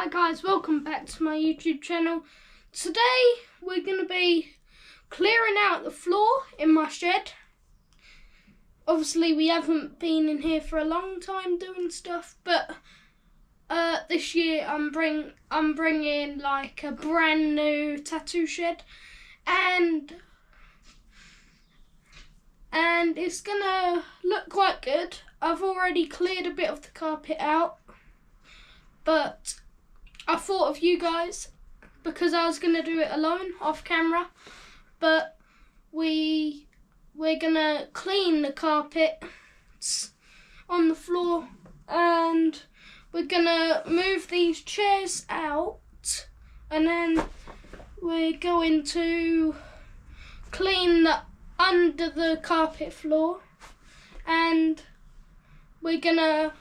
Hi guys, welcome back to my YouTube channel. Today we're going to be clearing out the floor in my shed. Obviously we haven't been in here for a long time doing stuff, but this year I'm bringing like a brand new tattoo shed, and it's gonna look quite good. I've already cleared a bit of the carpet out, but I thought of you guys because I was gonna do it alone off camera, but we're gonna clean the carpets on the floor, and we're gonna move these chairs out, and then we're going to clean the under the carpet floor, and we're gonna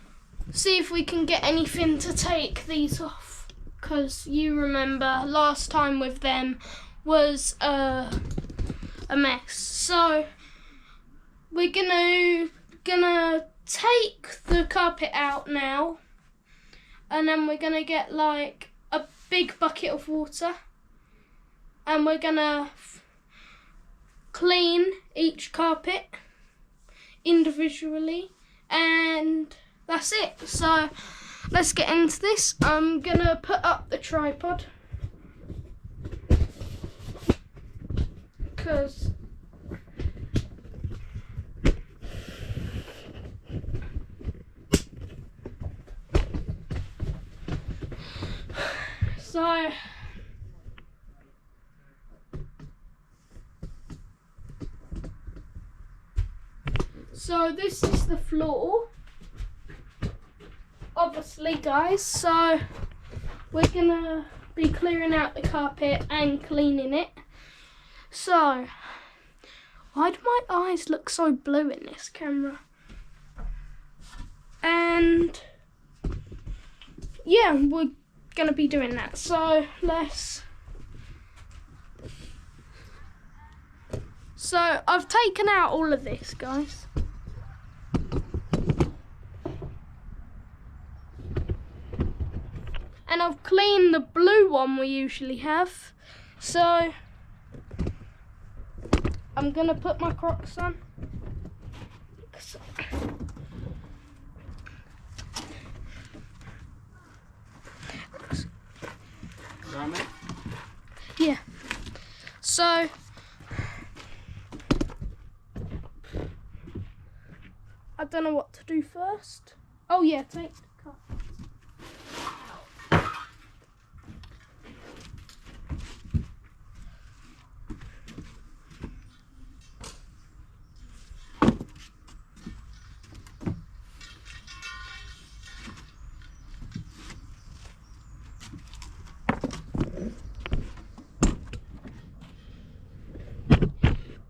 see if we can get anything to take these off, because you remember last time with them was a mess. So we're gonna take the carpet out now, and then we're gonna get like a big bucket of water, and we're gonna clean each carpet individually, and that's it. So let's get into this. I'm gonna put up the tripod because So this is the floor, obviously guys, so we're gonna be clearing out the carpet and cleaning it. So why do my eyes look so blue in this camera? And yeah, we're gonna be doing that. So I've taken out all of this, guys. And I've cleaned the blue one we usually have. So I'm gonna put my Crocs on. Yeah. So I don't know what to do first. Oh yeah, take the car.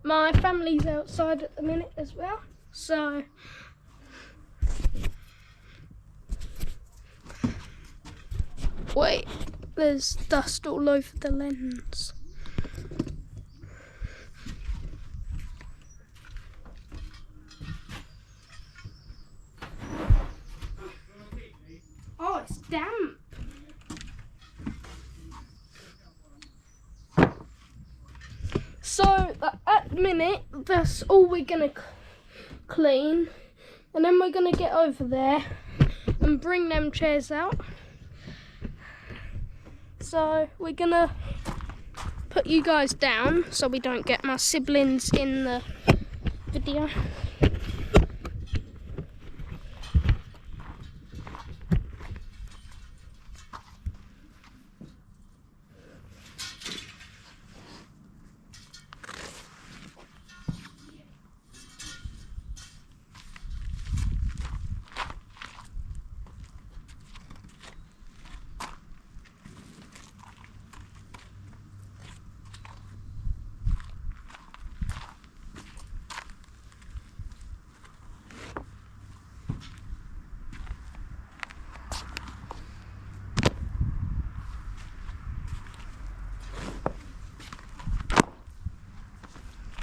My family's outside at the minute as well, so wait, there's dust all over the lens. Oh, it's damp. So at the minute, that's all we're gonna clean, and then we're gonna get over there and bring them chairs out. So we're gonna put you guys down so we don't get my siblings in the video.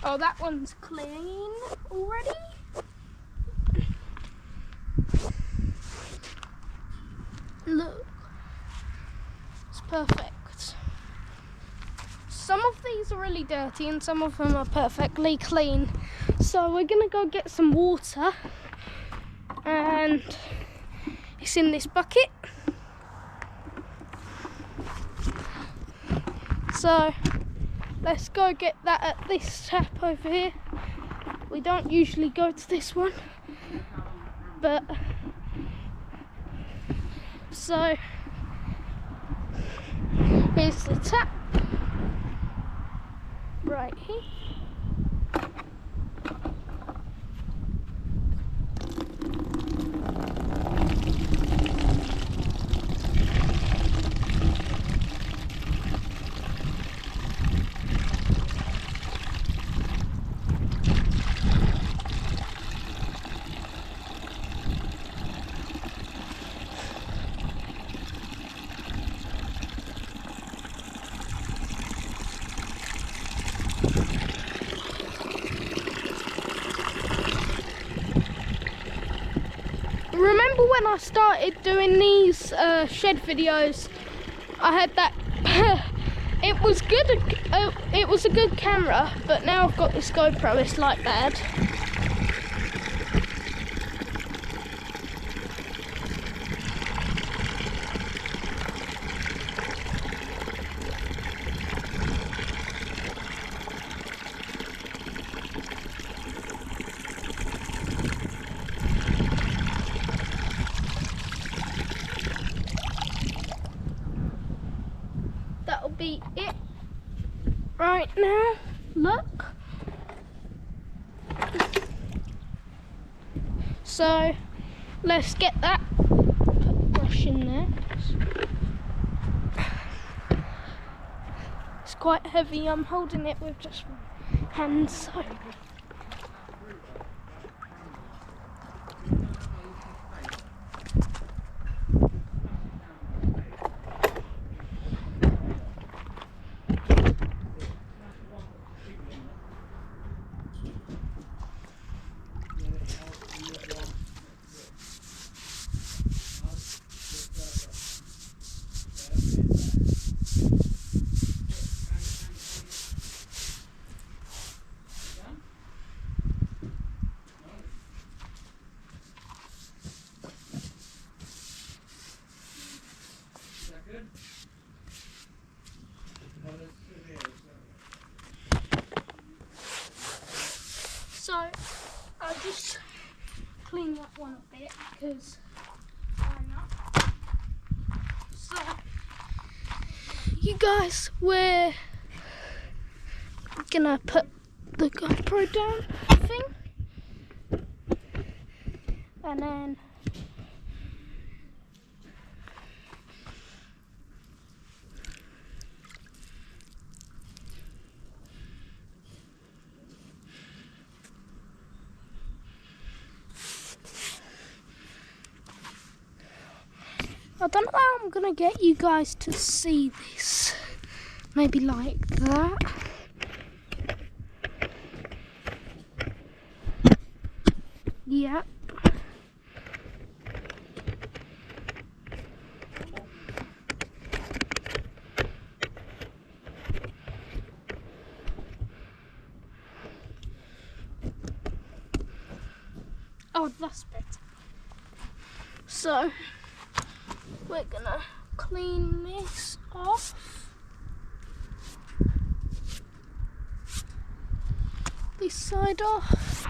Oh, that one's clean already. Look. perfect. Some of these are really dirty and some of them are perfectly clean. So we're gonna go get some water, and it's in this bucket. So let's go get that at this tap over here. We don't usually go to this one, but so here's the tap right here. Remember when I started doing these shed videos, I had that, it was good, it was a good camera, but now I've got this GoPro, it's like bad. That'll be it right now. Look. So let's get that. Put the brush in there. It's quite heavy. I'm holding it with just one hand, so. So I'll just clean that one a bit because why not? So you guys, we're gonna put the GoPro down, I think, and then I don't know how I'm gonna get you guys to see this. Maybe like that. Yeah. Oh, that's better. So we're gonna clean this off. This side off.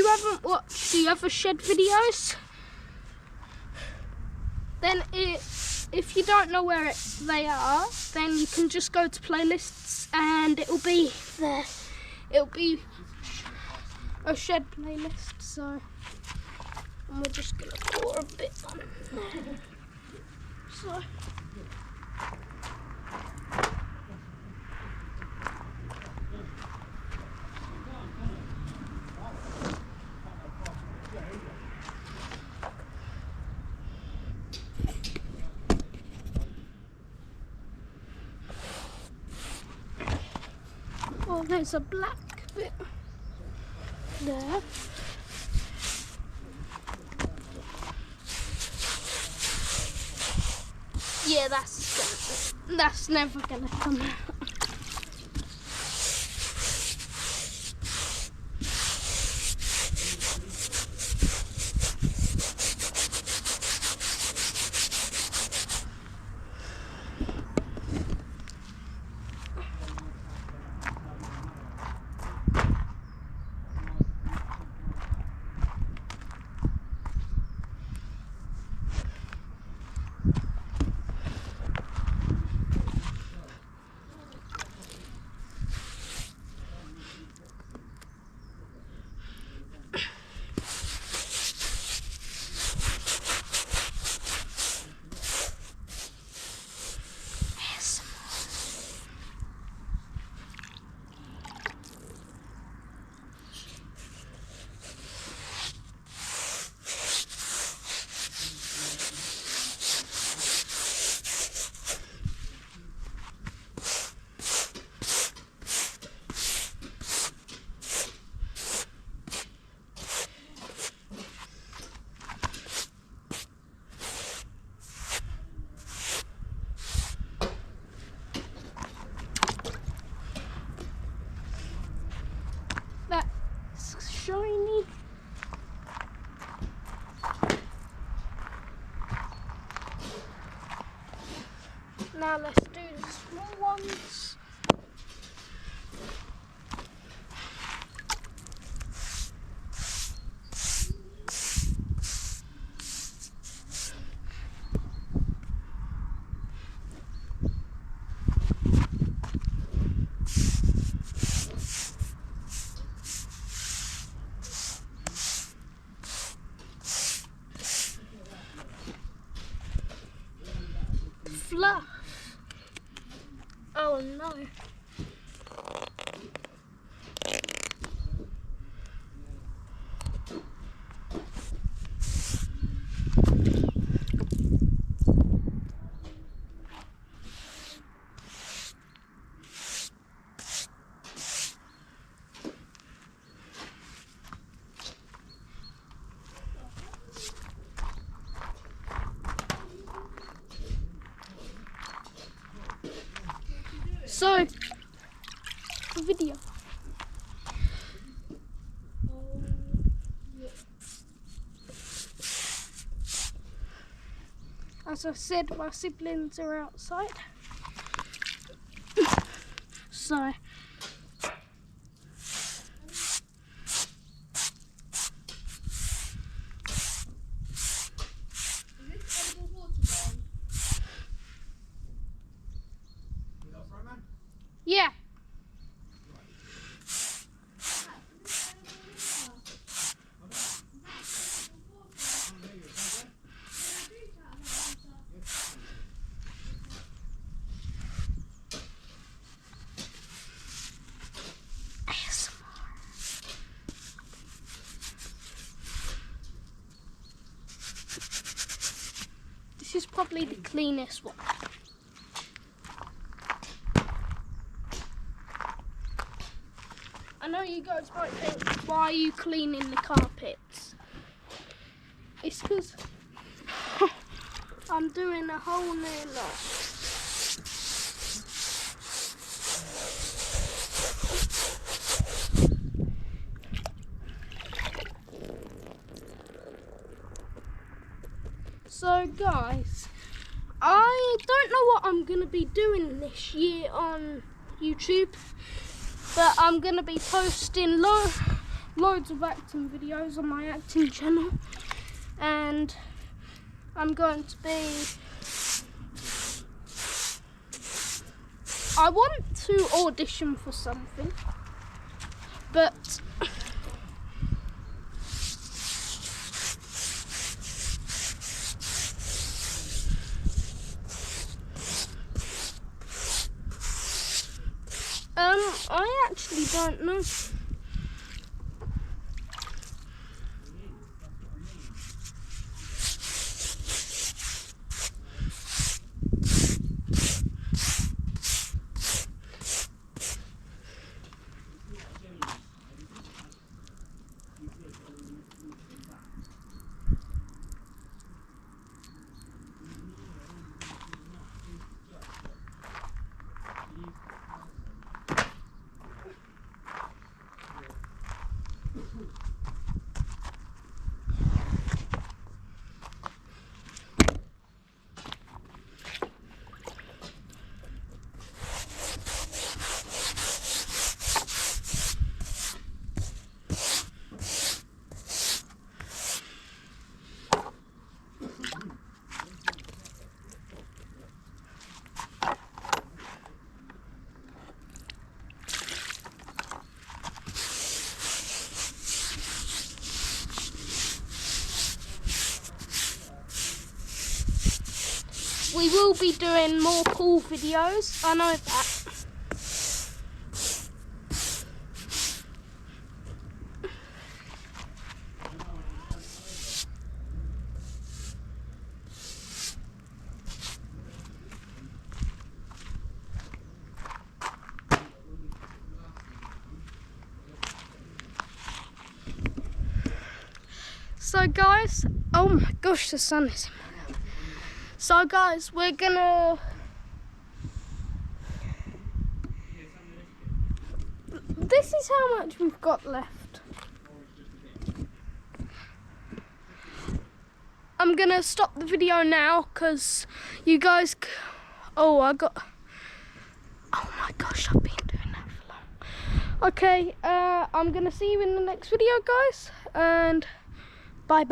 you haven't watched the other shed videos, then if you don't know where they are, then you can just go to playlists and it'll be there. It'll be a shed playlist. So, and we're just gonna pour a bit on there. So. Oh, there's a black bit there. Yeah, that's never gonna come out. Shiny. Now let's do the small ones. Fluff. Oh no. So, the video. As I said, my siblings are outside. So, yeah. This is probably the cleanest one. I know you guys might think, why are you cleaning the carpets? It's because I'm doing a whole new lot. So guys, I don't know what I'm going to be doing this year on YouTube, but I'm going to be posting loads of acting videos on my acting channel, and I'm going to be... I want to audition for something, but I actually don't know. We will be doing more pool videos, I know that. So guys, oh my gosh, the sun is in my mouth. So guys, we're gonna... This is how much we've got left. I'm gonna stop the video now because you guys... Oh my gosh, I've been doing that for long. Okay, I'm gonna see you in the next video, guys, and